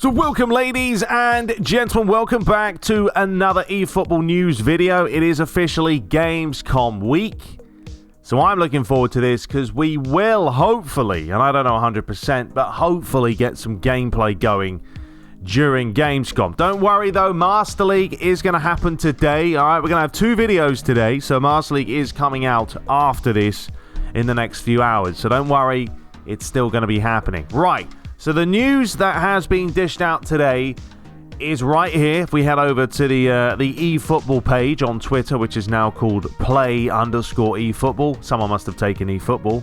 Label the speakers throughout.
Speaker 1: So welcome, ladies and gentlemen, welcome back to another eFootball news video. It is officially Gamescom week, so I'm looking forward to this because we will hopefully, and I don't know 100%, but hopefully get some gameplay going during Gamescom. Don't worry though, Master League is going to happen today. Alright, we're going to have 2 videos today, so Master League is coming out after this in the next few hours, so don't worry, it's still going to be happening. Right. So the news that has been dished out today is right here. If we head over to the eFootball page on Twitter, which is now called play_eFootball. Someone must have taken eFootball.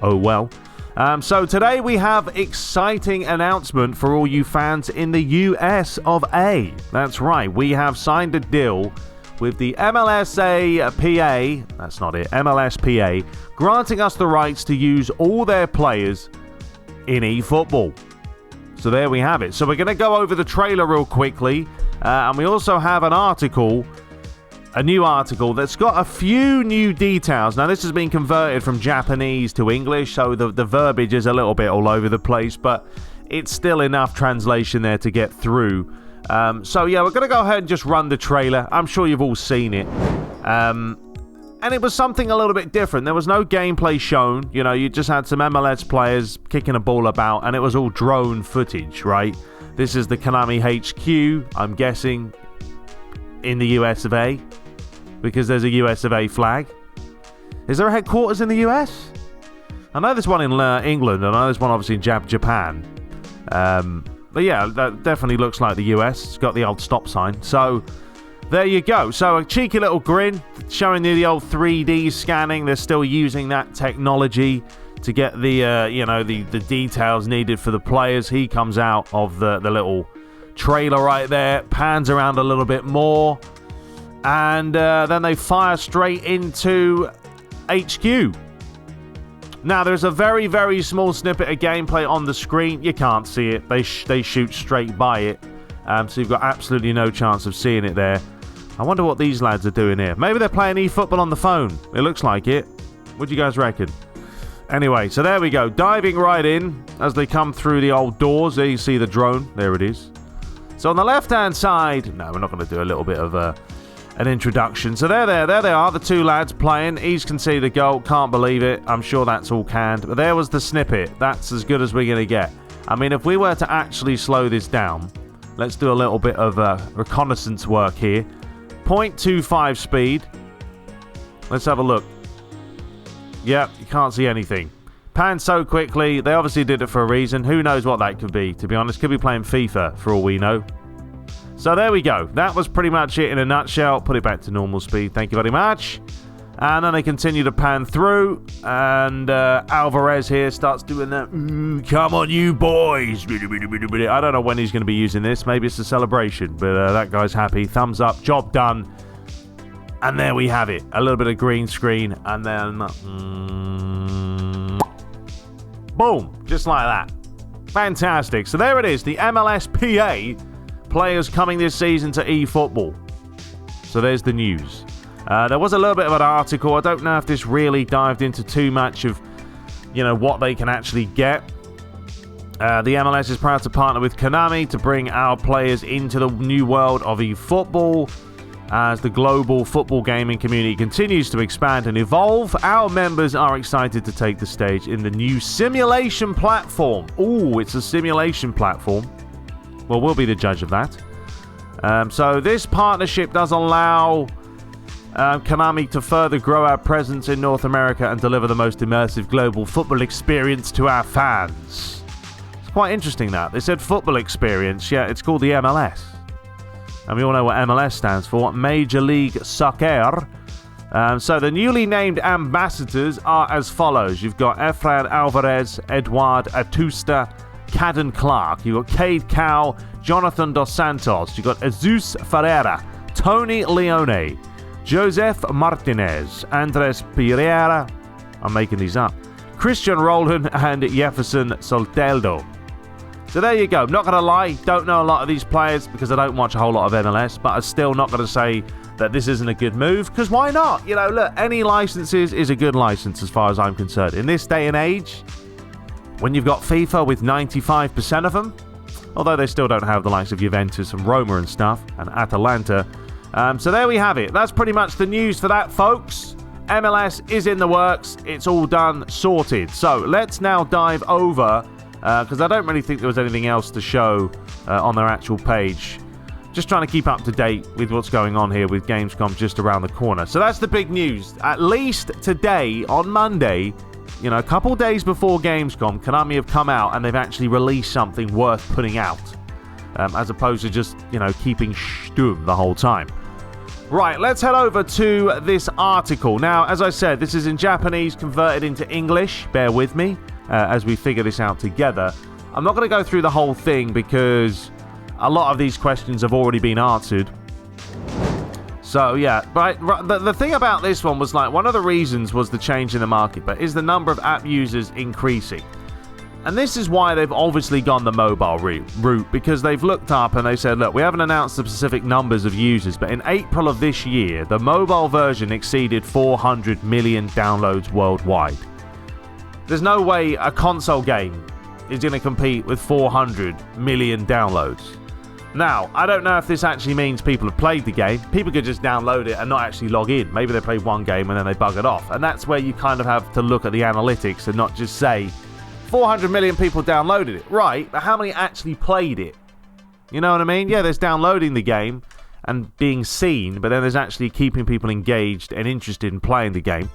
Speaker 1: Oh well. So today we have exciting announcement for all you fans in the US of A. That's right. We have signed a deal with the MLSPA. That's not it. MLSPA, granting us the rights to use all their players in eFootball. So there we have it. So we're going to go over the trailer real quickly, and we also have an article, a new article that's got a few new details. Now this has been converted from Japanese to English, so the verbiage is a little bit all over the place, but it's still enough translation there to get through. So yeah, we're going to go ahead and just run the trailer. I'm sure you've all seen it. And it was something a little bit different. There was no gameplay shown. You know, you just had some MLS players kicking a ball about, and it was all drone footage, right? This is the Konami HQ, I'm guessing, in the US of A, because there's a US of A flag. Is there a headquarters in the US? I know there's one in England, and I know there's one obviously in Japan. But yeah, that definitely looks like the US. It's got the old stop sign. So there you go. So a cheeky little grin showing you the old 3D scanning. They're still using that technology to get the the details needed for the players. He comes out of the little trailer right there, pans around a little bit more, and then they fire straight into HQ. Now there's a very, very small snippet of gameplay on the screen. You can't see it. They shoot straight by it. So you've got absolutely no chance of seeing it there. I wonder what these lads are doing here. Maybe they're playing eFootball on the phone. It looks like it. What do you guys reckon? Anyway, so there we go. Diving right in as they come through the old doors. There you see the drone. There it is. So on the left-hand side... No, we're not going to do a little bit of an introduction. So there they are, the 2 lads playing. He's conceded a goal. Can't believe it. I'm sure that's all canned. But there was the snippet. That's as good as we're going to get. I mean, if we were to actually slow this down... Let's do a little bit of reconnaissance work here. 0.25 speed. Let's have a look. Yep, you can't see anything. Pan so quickly. They obviously did it for a reason. Who knows what that could be, to be honest. Could be playing FIFA, for all we know. So there we go. That was pretty much it in a nutshell. Put it back to normal speed. Thank you very much. And then they continue to pan through, and Alvarez here starts doing that, come on you boys. I don't know when he's going to be using this. Maybe it's a celebration, but that guy's happy. Thumbs up, job done. And there we have it. A little bit of green screen, and then boom, just like that. Fantastic. So there it is, the MLSPA players coming this season to eFootball. So there's the news. There was a little bit of an article. I don't know if this really dived into too much of, what they can actually get. The MLS is proud to partner with Konami to bring our players into the new world of eFootball. As the global football gaming community continues to expand and evolve, our members are excited to take the stage in the new simulation platform. Ooh, it's a simulation platform. Well, we'll be the judge of that. So this partnership does allow... Konami to further grow our presence in North America and deliver the most immersive global football experience to our fans. It's quite interesting that. They said football experience, yeah, it's called the MLS. And we all know what MLS stands for, Major League Soccer. So the newly named ambassadors are as follows. You've got Efrain Alvarez, Eduard Atusta, Caden Clark. You've got Cade Cowell, Jonathan Dos Santos. You've got Jesus Ferreira, Tony Leone, Joseph Martinez, Andres Pereira, I'm making these up, Christian Roland, and Jefferson Solteldo. So there you go. Not going to lie, don't know a lot of these players because I don't watch a whole lot of MLS, but I'm still not going to say that this isn't a good move, because why not? Look, any licenses is a good license as far as I'm concerned. In this day and age, when you've got FIFA with 95% of them, although they still don't have the likes of Juventus and Roma and stuff, and Atalanta. So there we have it. That's pretty much the news for that, folks. MLS is in the works. It's all done, sorted. So let's now dive over, because I don't really think there was anything else to show on their actual page. Just trying to keep up to date with what's going on here with Gamescom just around the corner. So that's the big news. At least today, on Monday, a couple days before Gamescom, Konami have come out and they've actually released something worth putting out, as opposed to just, keeping stum the whole time. Right, let's head over to this article. Now, as I said, this is in Japanese converted into English. Bear with me as we figure this out together. I'm not going to go through the whole thing because a lot of these questions have already been answered. So, yeah, but the thing about this one was, one of the reasons was the change in the market, but is the number of app users increasing? And this is why they've obviously gone the mobile route, because they've looked up and they said, look, we haven't announced the specific numbers of users, but in April of this year, the mobile version exceeded 400 million downloads worldwide. There's no way a console game is going to compete with 400 million downloads. Now, I don't know if this actually means people have played the game. People could just download it and not actually log in. Maybe they played one game and then they bug it off. And that's where you kind of have to look at the analytics and not just say 400 million people downloaded it. Right, but how many actually played it? You know what I mean? Yeah, there's downloading the game and being seen, but then there's actually keeping people engaged and interested in playing the game.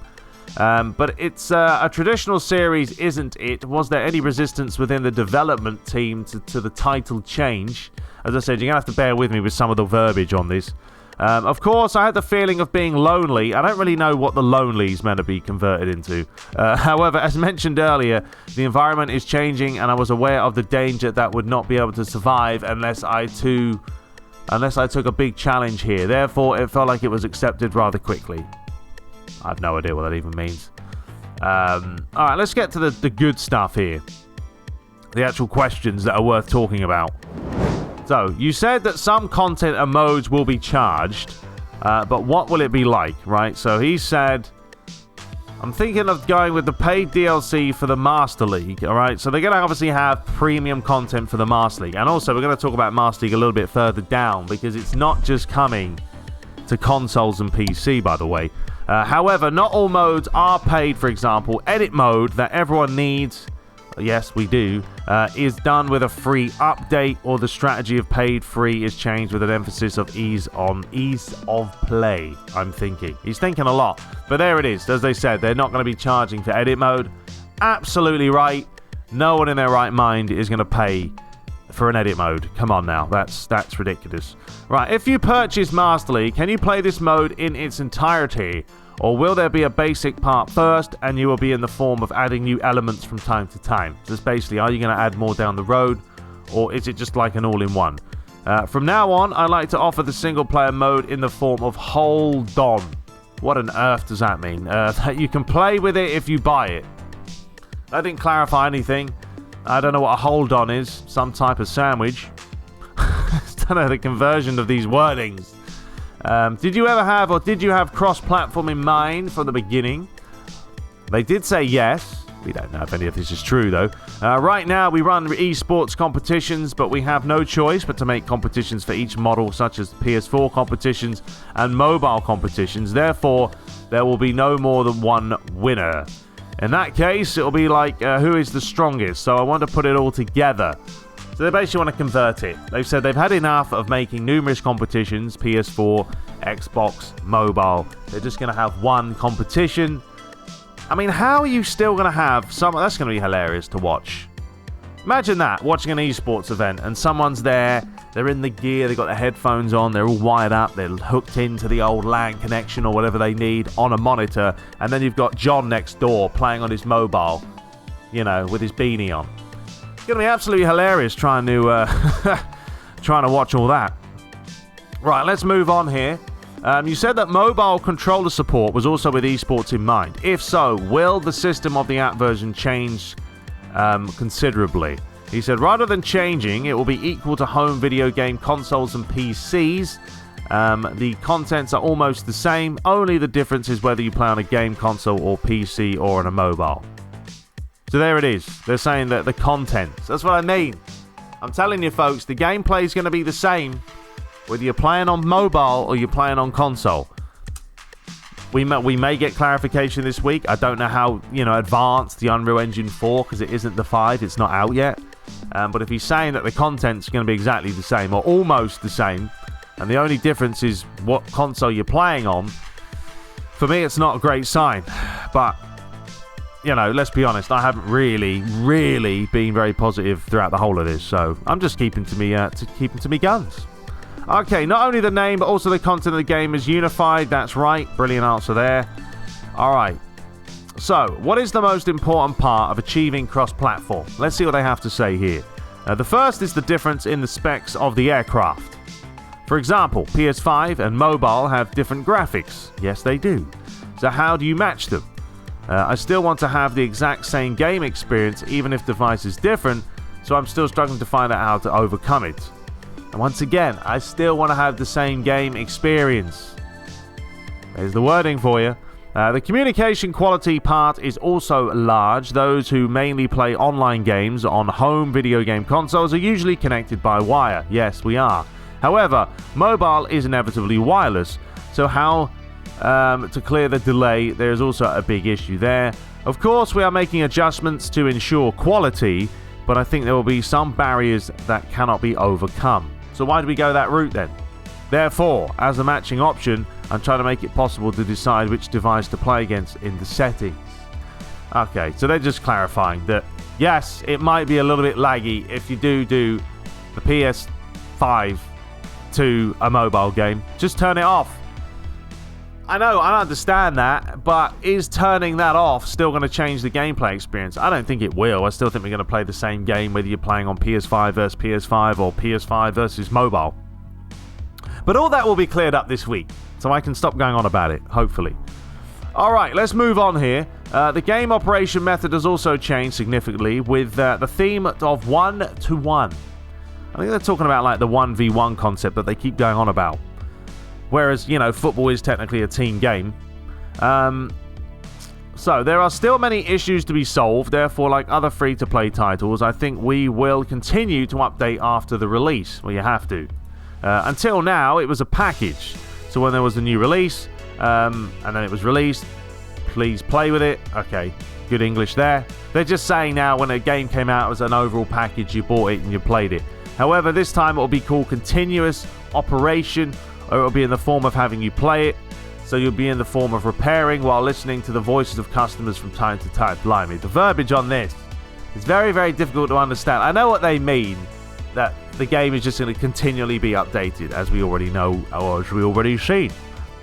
Speaker 1: But it's a traditional series, isn't it? Was there any resistance within the development team to the title change? As I said, you're going to have to bear with me with some of the verbiage on this. Of course, I had the feeling of being lonely. I don't really know what the lonely is meant to be converted into. However, as mentioned earlier, the environment is changing, and I was aware of the danger that would not be able to survive unless I took a big challenge here. Therefore, it felt like it was accepted rather quickly. I have no idea what that even means. Alright, let's get to the good stuff here. The actual questions that are worth talking about. So, you said that some content and modes will be charged, but what will it be like, right? So he said, I'm thinking of going with the paid DLC for the Master League, alright? So they're going to obviously have premium content for the Master League. And also, we're going to talk about Master League a little bit further down, because it's not just coming to consoles and PC, by the way. However, not all modes are paid. For example, edit mode that everyone needs, yes, we do, is done with a free update, or the strategy of paid free is changed with an emphasis of ease of play. I'm thinking. He's thinking a lot. But there it is. As they said, they're not going to be charging for edit mode. Absolutely right. No one in their right mind is going to pay for an edit mode. Come on now. That's ridiculous. Right, if you purchase Master League, can you play this mode in its entirety? Or will there be a basic part first and you will be in the form of adding new elements from time to time? Just basically, are you going to add more down the road, or is it just like an all-in-one? From now on, I like to offer the single-player mode in the form of Hold On. What on earth does that mean? That you can play with it if you buy it. That didn't clarify anything. I don't know what a Hold On is. Some type of sandwich. I don't know the conversion of these wordings. Did you have cross-platform in mind from the beginning? They did say yes. We don't know if any of this is true, though. Right now, we run esports competitions, but we have no choice but to make competitions for each model, such as PS4 competitions and mobile competitions. Therefore, there will be no more than one winner. In that case, it'll be like, who is the strongest? So I want to put it all together. So they basically want to convert it. They've said they've had enough of making numerous competitions, PS4, Xbox, mobile. They're just going to have one competition. I mean, how are you still going to have some... That's going to be hilarious to watch. Imagine that, watching an esports event and someone's there, they're in the gear, they've got their headphones on, they're all wired up, they're hooked into the old LAN connection or whatever they need on a monitor, and then you've got John next door playing on his mobile, with his beanie on. It's going to be absolutely hilarious trying to watch all that. Right, let's move on here. You said that mobile controller support was also with esports in mind. If so, will the system of the app version change considerably? He said, rather than changing, it will be equal to home video game consoles and PCs. The contents are almost the same. Only the difference is whether you play on a game console or PC or on a mobile. So there it is. They're saying that the contents. That's what I mean. I'm telling you, folks, the gameplay is going to be the same whether you're playing on mobile or you're playing on console. We may get clarification this week. I don't know how, advanced the Unreal Engine 4, because it isn't the 5. It's not out yet. But if he's saying that the content's going to be exactly the same or almost the same, and the only difference is what console you're playing on, for me, it's not a great sign. But, let's be honest, I haven't really been very positive throughout the whole of this. So I'm just keeping to me guns. Okay, not only the name, but also the content of the game is unified. That's right. Brilliant answer there. All right. So, what is the most important part of achieving cross-platform? Let's see what they have to say here. The first is the difference in the specs of the aircraft. For example, PS5 and mobile have different graphics. Yes, they do. So how do you match them? I still want to have the exact same game experience, even if the device is different, so I'm still struggling to find out how to overcome it. And once again, I still want to have the same game experience. There's the wording for you. The communication quality part is also large. Those who mainly play online games on home video game consoles are usually connected by wire. Yes, we are. However, mobile is inevitably wireless, so how to clear the delay, there's also a big issue there. Of course, we are making adjustments to ensure quality, but I think there will be some barriers that cannot be overcome. So why do we go that route then? Therefore, as a matching option, I'm trying to make it possible to decide which device to play against in the settings. Okay, so they're just clarifying that, yes, it might be a little bit laggy if you do the PS5 to a mobile game. Just turn it off. I know, I understand that, but is turning that off still going to change the gameplay experience? I don't think it will. I still think we're going to play the same game whether you're playing on PS5 versus PS5 or PS5 versus mobile. But all that will be cleared up this week, so I can stop going on about it, hopefully. Alright, let's move on here. The game operation method has also changed significantly with the theme of 1-to-1. I think they're talking about like the 1v1 concept that they keep going on about. Whereas, football is technically a team game. So, there are still many issues to be solved. Therefore, like other free-to-play titles, I think we will continue to update after the release. Well, you have to. Until now, it was a package. So, when there was a new release, and then it was released, please play with it. Okay, good English there. They're just saying now when a game came out as an overall package, you bought it and you played it. However, this time it will be called continuous operation, or it will be in the form of having you play it, so you'll be in the form of repairing while listening to the voices of customers from time to time. Blimey, the verbiage on this is very, very difficult to understand. I know what they mean, that the game is just going to continually be updated, as we already know, or as we already seen.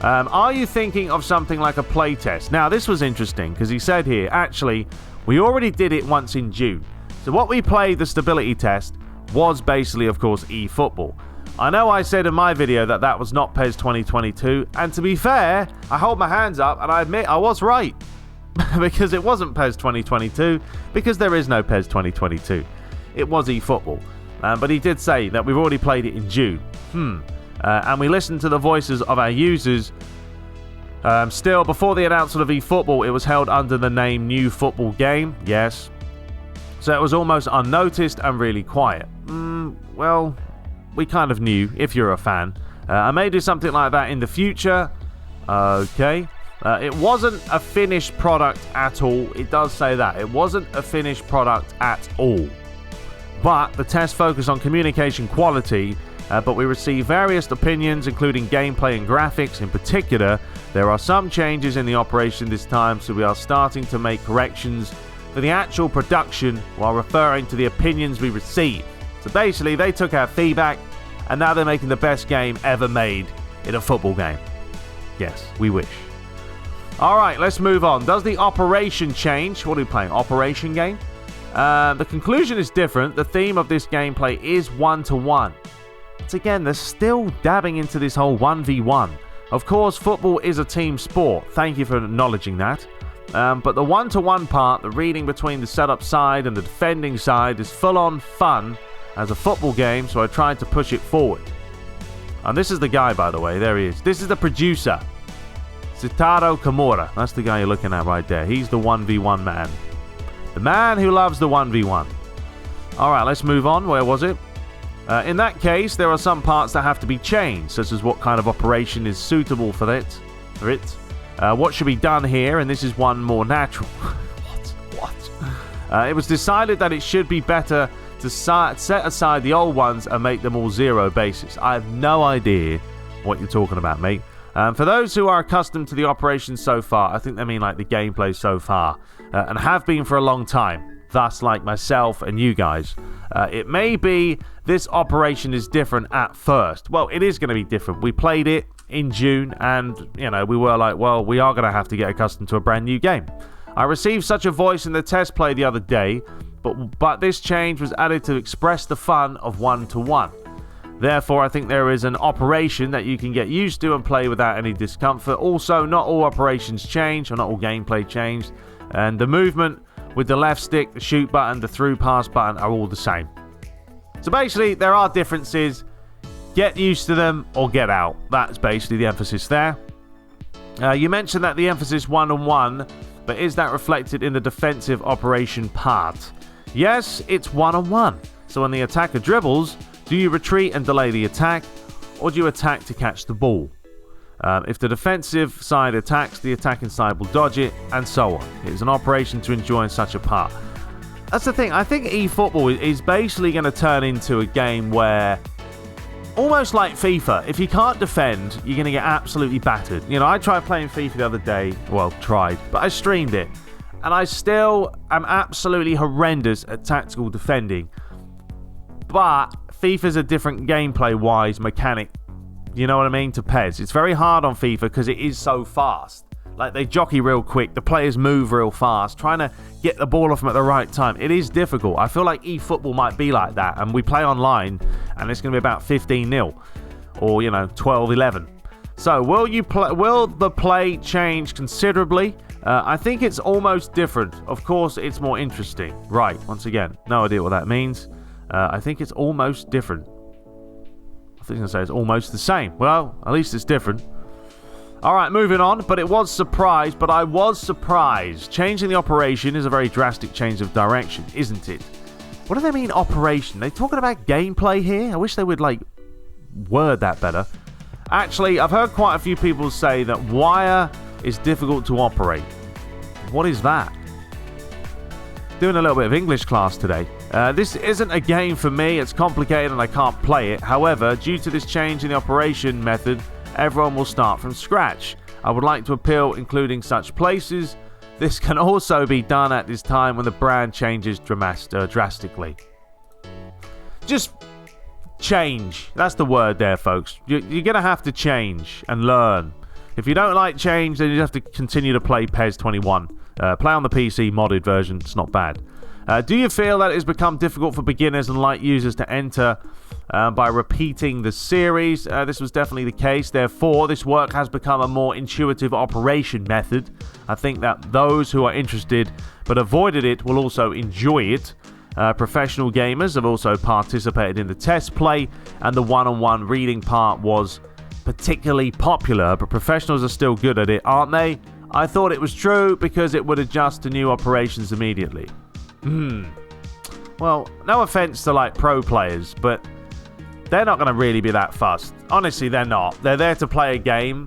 Speaker 1: Are you thinking of something like a playtest? Now, this was interesting, because he said here, actually, we already did it once in June. So what we played, the stability test, was basically, of course, eFootball. I know I said in my video that was not PES 2022, and to be fair, I hold my hands up and I admit I was right. Because it wasn't PES 2022, because there is no PES 2022. It was eFootball. But he did say that we've already played it in June. And we listened to the voices of our users. Still, before the announcement of eFootball, it was held under the name New Football Game. Yes. So it was almost unnoticed and really quiet. Well, we kind of knew, if you're a fan. I may do something like that in the future. Okay. It wasn't a finished product at all. It does say that. It wasn't a finished product at all. But the test focused on communication quality, but we received various opinions, including gameplay and graphics. In particular, there are some changes in the operation this time, so we are starting to make corrections for the actual production while referring to the opinions we received. So basically, they took our feedback, and now they're making the best game ever made in a football game. Yes, we wish. Alright, let's move on. Does the operation change? What are we playing? Operation game? The conclusion is different. The theme of this gameplay is 1-to-1. But again, they're still dabbing into this whole 1v1. Of course, football is a team sport. Thank you for acknowledging that. But the 1-to-1 part, the reading between the setup side and the defending side, is full-on fun as a football game, so I tried to push it forward. And this is the guy, by the way. There he is. This is the producer. Sitaro Kimura. That's the guy you're looking at right there. He's the 1v1 man. The man who loves the 1v1. Alright, let's move on. Where was it? In that case, there are some parts that have to be changed, such as what kind of operation is suitable for it. What should be done here, and this is one more natural. What? It was decided that it should be better to set aside the old ones and make them all zero basis. I have no idea what you're talking about, mate. For those who are accustomed to the operation so far, I think they mean like the gameplay so far, and have been for a long time, thus like myself and you guys, it may be this operation is different at first. Well, it is going to be different. We played it in June, and, you know, we were like, well, we are going to have to get accustomed to a brand new game. I received such a voice in the test play the other day, but this change was added to express the fun of 1-to-1. Therefore, I think there is an operation that you can get used to and play without any discomfort. Also, not all operations change, or not all gameplay changed, and the movement with the left stick, the shoot button, the through pass button are all the same. So basically, there are differences. Get used to them or get out. That's basically the emphasis there. You mentioned that the emphasis 1-on-1, but is that reflected in the defensive operation part? Yes, it's 1-on-1. So when the attacker dribbles, do you retreat and delay the attack, or do you attack to catch the ball? If the defensive side attacks, the attacking side will dodge it, and so on. It is an operation to enjoy in such a part. That's the thing. I think eFootball is basically going to turn into a game where, almost like FIFA, if you can't defend, you're going to get absolutely battered. You know, I tried playing FIFA the other day. Well, tried, but I streamed it. And I still am absolutely horrendous at tactical defending. But FIFA's a different gameplay-wise mechanic, you know what I mean, to PES. It's very hard on FIFA because it is so fast. Like, they jockey real quick, the players move real fast, trying to get the ball off them at the right time. It is difficult. I feel like eFootball might be like that, and we play online, and it's going to be about 15-0, or, you know, 12-11. So, will the play change considerably? I think it's almost different. Of course, it's more interesting. Right, once again, no idea what that means. I think it's almost different. I think I was going to say it's almost the same. Well, at least it's different. Alright, moving on. But I was surprised. Changing the operation is a very drastic change of direction, isn't it? What do they mean, operation? They're talking about gameplay here? I wish they would, like, word that better. Actually, I've heard quite a few people say that wire is difficult to operate. What is that? Doing a little bit of English class today. This isn't a game for me. It's complicated and I can't play it. However, due to this change in the operation method, everyone will start from scratch. I would like to appeal including such places. This can also be done at this time when the brand changes drastically. Just change. That's the word there, folks. You're going to have to change and learn. If you don't like change, then you have to continue to play PES 21. Play on the PC modded version. It's not bad. Do you feel that it has become difficult for beginners and light users to enter by repeating the series? This was definitely the case. Therefore, this work has become a more intuitive operation method. I think that those who are interested but avoided it will also enjoy it. Professional gamers have also participated in the test play, and the one-on-one reading part was particularly popular, but professionals are still good at it, aren't they? I thought it was true because it would adjust to new operations immediately. Well, no offense to like pro players, but they're not going to really be that fussed. Honestly, they're not. They're there to play a game,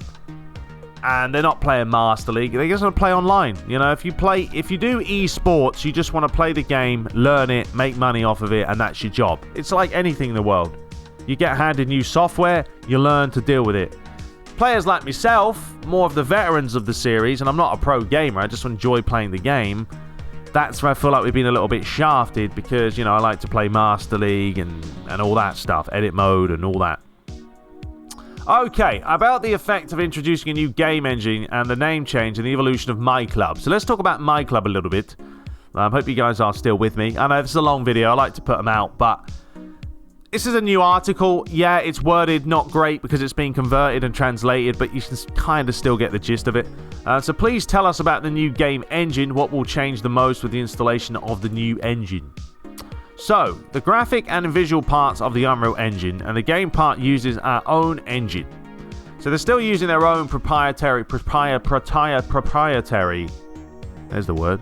Speaker 1: and they're not playing Master League. They just want to play online. You know, if you do esports, you just want to play the game, learn it, make money off of it, and that's your job. It's like anything in the world. You get handed new software, you learn to deal with it. Players like myself, more of the veterans of the series, and I'm not a pro gamer, I just enjoy playing the game. That's where I feel like we've been a little bit shafted because, you know, I like to play Master League and all that stuff, edit mode and all that. Okay, about the effect of introducing a new game engine and the name change and the evolution of My Club. So let's talk about My Club a little bit. Hope you guys are still with me. I know this is a long video, I like to put them out, but this is a new article. Yeah, it's worded not great because it's been converted and translated, but you can kind of still get the gist of it. So please tell us about the new game engine. What will change the most with the installation of the new engine? So, the graphic and visual parts of the Unreal Engine and the game part uses our own engine. So they're still using their own proprietary, there's the word,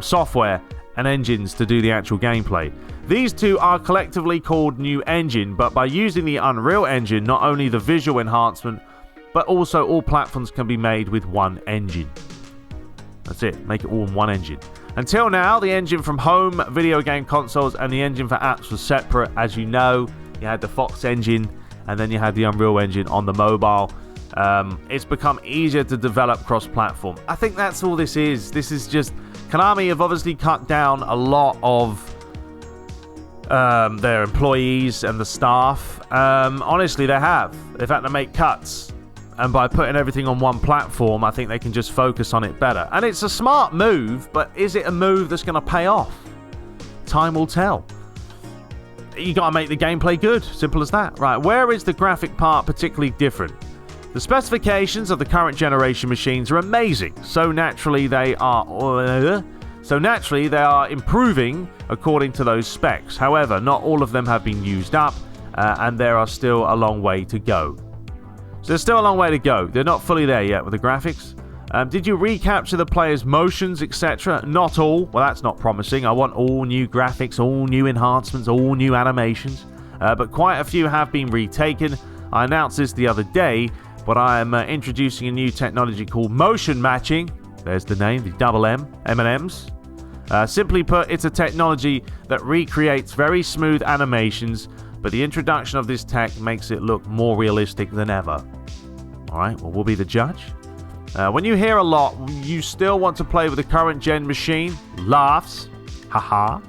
Speaker 1: software and engines to do the actual gameplay. These two are collectively called New Engine, but by using the Unreal Engine, not only the visual enhancement, but also all platforms can be made with one engine. That's it, make it all in one engine. Until now, the engine from home video game consoles and the engine for apps was separate. As you know, you had the Fox engine and then you had the Unreal Engine on the mobile. It's become easier to develop cross-platform. I think that's all this is. This is just... Konami have obviously cut down a lot of their employees and the staff. Honestly, they have. They've had to make cuts. And by putting everything on one platform, I think they can just focus on it better. And it's a smart move, but is it a move that's going to pay off? Time will tell. You got to make the gameplay good. Simple as that. Right, where is the graphic part particularly different? The specifications of the current generation machines are amazing. So naturally they are improving according to those specs. However, not all of them have been used up, and there are still a long way to go. So there's still a long way to go. They're not fully there yet with the graphics. Did you recapture the player's motions, etc.? Not all. Well, that's not promising. I want all new graphics, all new enhancements, all new animations. But quite a few have been retaken. I announced this the other day, but I am introducing a new technology called motion matching. There's the name, the double M&Ms. Simply put, it's a technology that recreates very smooth animations, but the introduction of this tech makes it look more realistic than ever. Alright, well, we'll be the judge. When you hear a lot, you still want to play with the current gen machine? Laughs. Haha.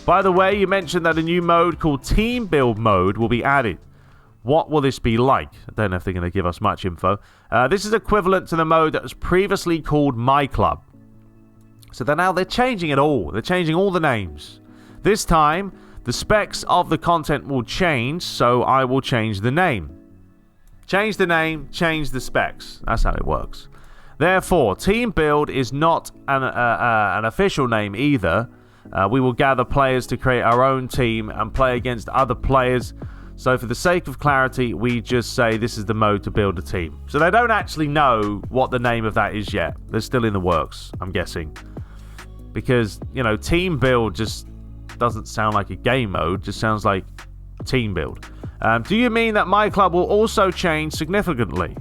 Speaker 1: By the way, you mentioned that a new mode called Team Build Mode will be added. What will this be like? I don't know if they're going to give us much info. This is equivalent to the mode that was previously called My Club. So they're changing it all. They're changing all the names. This time, the specs of the content will change, so I will change the name. Change the name, change the specs. That's how it works. Therefore, Team Build is not an official name either. We will gather players to create our own team and play against other players. So for the sake of clarity, we just say this is the mode to build a team. So they don't actually know what the name of that is yet. They're still in the works, I'm guessing. Because, Team Build just doesn't sound like a game mode, just sounds like Team Build. Do you mean that My Club will also change significantly?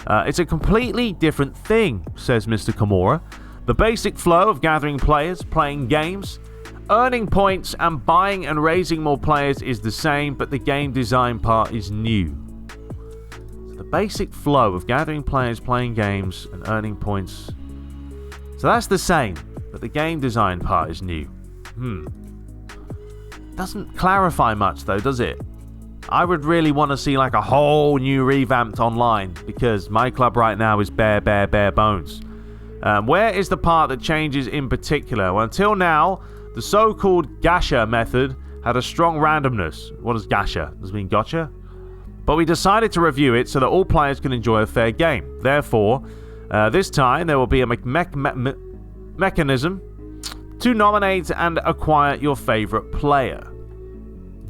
Speaker 1: It's a completely different thing, says Mr. Kimura. The basic flow of gathering players, playing games, earning points, and buying and raising more players is the same, but the game design part is new. So the basic flow of gathering players, playing games, and earning points. So that's the same, but the game design part is new. Doesn't clarify much though, does it? I would really want to see like a whole new revamped online, because My Club right now is bare bones. Where is the part that changes in particular? Well, until now, the so-called gacha method had a strong randomness. What is gacha? Does it mean gotcha? But we decided to review it so that all players can enjoy a fair game. Therefore, this time there will be a mechanism to nominate and acquire your favorite player.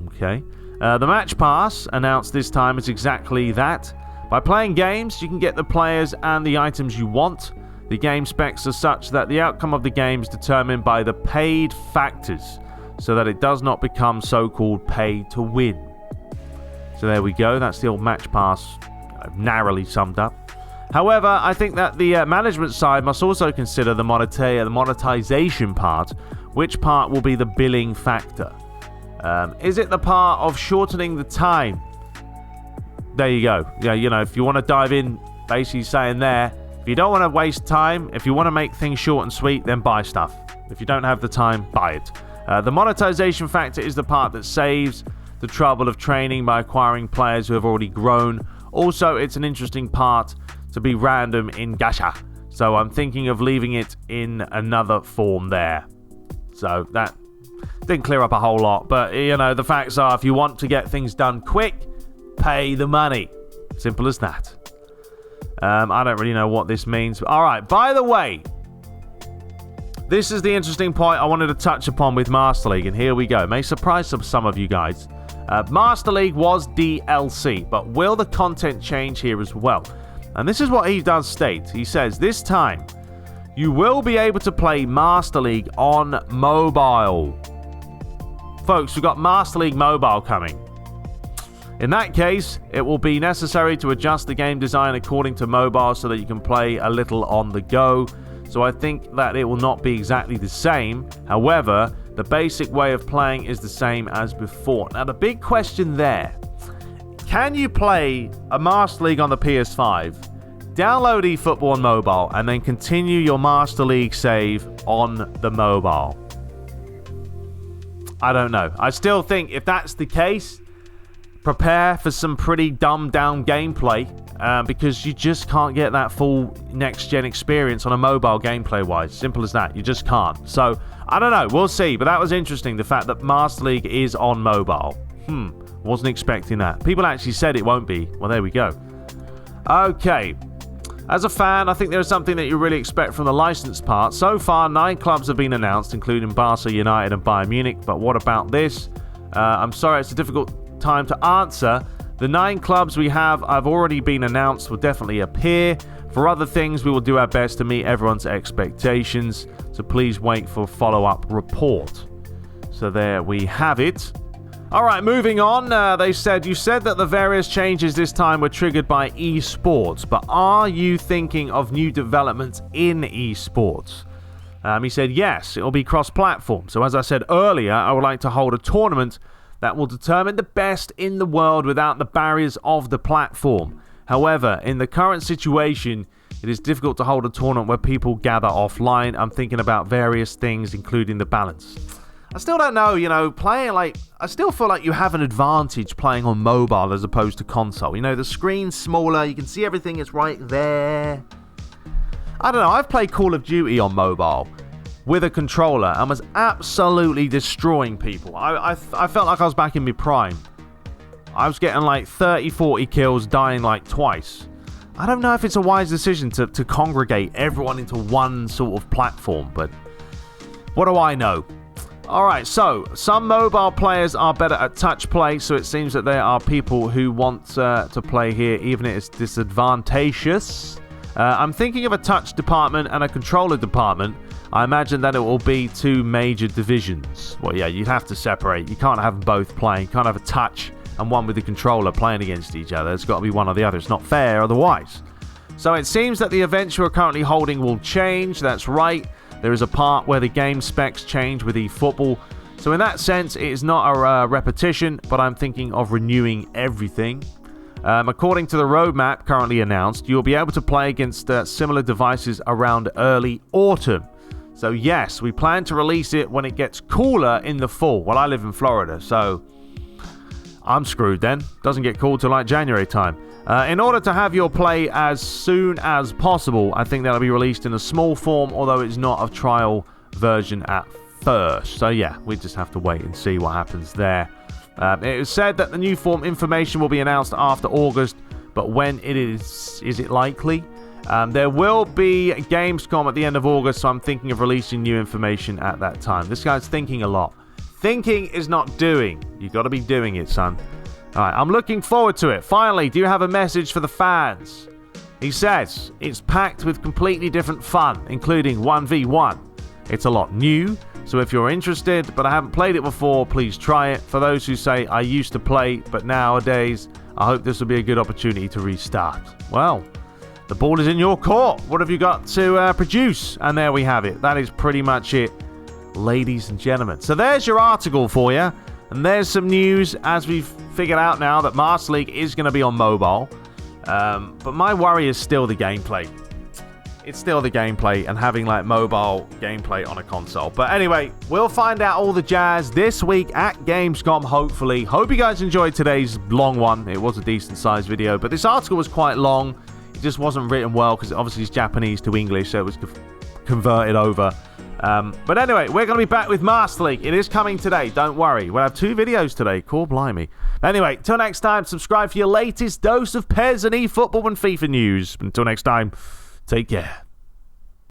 Speaker 1: Okay. The Match Pass, announced this time, is exactly that. By playing games, you can get the players and the items you want. The game specs are such that the outcome of the game is determined by the paid factors, so that it does not become so-called pay to win. So there we go, that's the old Match Pass narrowly summed up. However, I think that the management side must also consider the monetization part. Which part will be the billing factor? Is it the part of shortening the time? There you go. Yeah, if you want to dive in, basically saying there, if you don't want to waste time, if you want to make things short and sweet, then buy stuff. If you don't have the time, buy it. The monetization factor is the part that saves the trouble of training by acquiring players who have already grown. Also, it's an interesting part to be random in gacha. So I'm thinking of leaving it in another form there. So that didn't clear up a whole lot. But, the facts are, if you want to get things done quick, pay the money. Simple as that. I don't really know what this means. All right, by the way, this is the interesting point I wanted to touch upon with Master League, and here we go. It may surprise some of you guys. Master League was DLC, but will the content change here as well? And this is what he does state. He says, this time, you will be able to play Master League on mobile. folks, we've got Master League Mobile coming. In that case, it will be necessary to adjust the game design according to mobile so that you can play a little on the go. So I think that it will not be exactly the same. However, the basic way of playing is the same as before. Now, the big question there, can you play a Master League on the PS5, download eFootball on mobile, and then continue your Master League save on the mobile? I don't know. I still think if that's the case, prepare for some pretty dumbed down gameplay because you just can't get that full next-gen experience on a mobile gameplay-wise. Simple as that. You just can't. So, I don't know. We'll see. But that was interesting, the fact that Master League is on mobile. Wasn't expecting that. People actually said it won't be. Well, there we go. Okay. As a fan, I think there is something that you really expect from the license part. So far, 9 clubs have been announced, including Barca, United, and Bayern Munich. But what about this? I'm sorry, it's a difficult time to answer. The 9 clubs we have already been announced, will definitely appear. For other things, we will do our best to meet everyone's expectations, so please wait for a follow-up report. So there we have it. Alright, moving on. You said that the various changes this time were triggered by esports, but are you thinking of new developments in esports? He said yes, it will be cross-platform. So as I said earlier, I would like to hold a tournament that will determine the best in the world without the barriers of the platform. However, in the current situation, it is difficult to hold a tournament where people gather offline. I'm thinking about various things, including the balance. I still don't know, I still feel like you have an advantage playing on mobile as opposed to console. The screen's smaller, you can see everything is right there. I don't know, I've played Call of Duty on mobile with a controller and was absolutely destroying people. I felt like I was back in my prime. I was getting like 30, 40 kills, dying like twice. I don't know if it's a wise decision to congregate everyone into one sort of platform, but what do I know? Alright, so some mobile players are better at touch play, so it seems that there are people who want to play here, even if it's disadvantageous. I'm thinking of a touch department and a controller department. I imagine that it will be 2 major divisions. Well, yeah, you'd have to separate. You can't have them both playing. You can't have a touch and one with the controller playing against each other. It's got to be one or the other. It's not fair otherwise. So it seems that the events you are currently holding will change. That's right. There is a part where the game specs change with eFootball. So in that sense, it is not a repetition, but I'm thinking of renewing everything. According to the roadmap currently announced, you'll be able to play against similar devices around early autumn. So yes, we plan to release it when it gets cooler in the fall. Well, I live in Florida, so I'm screwed then. Doesn't get cool till like January time. In order to have your play as soon as possible, I think that'll be released in a small form, although it's not a trial version at first. So yeah, we just have to wait and see what happens there. It is said that the new form information will be announced after August, but when it is it likely? There will be Gamescom at the end of August, so I'm thinking of releasing new information at that time. This guy's thinking a lot. Thinking is not doing. You've got to be doing it, son. Alright, I'm looking forward to it. Finally, do you have a message for the fans? He says, it's packed with completely different fun, including 1v1. It's a lot new, so if you're interested, but I haven't played it before, please try it. For those who say, I used to play, but nowadays, I hope this will be a good opportunity to restart. Well, the ball is in your court. What have you got to produce? And there we have it. That is pretty much it, ladies and gentlemen. So there's your article for you. And there's some news, as we've figured out now, that Master League is going to be on mobile. But my worry is still the gameplay. It's still the gameplay and having like mobile gameplay on a console. But anyway, we'll find out all the jazz this week at Gamescom, hopefully. Hope you guys enjoyed today's long one. It was a decent sized video, but this article was quite long. It just wasn't written well because obviously it's Japanese to English, so it was converted over. But anyway, we're going to be back with Master League. It is coming today, don't worry. We'll have 2 videos today. Cool, blimey. Anyway, till next time, subscribe for your latest dose of PES and eFootball and FIFA news. Until next time, take care.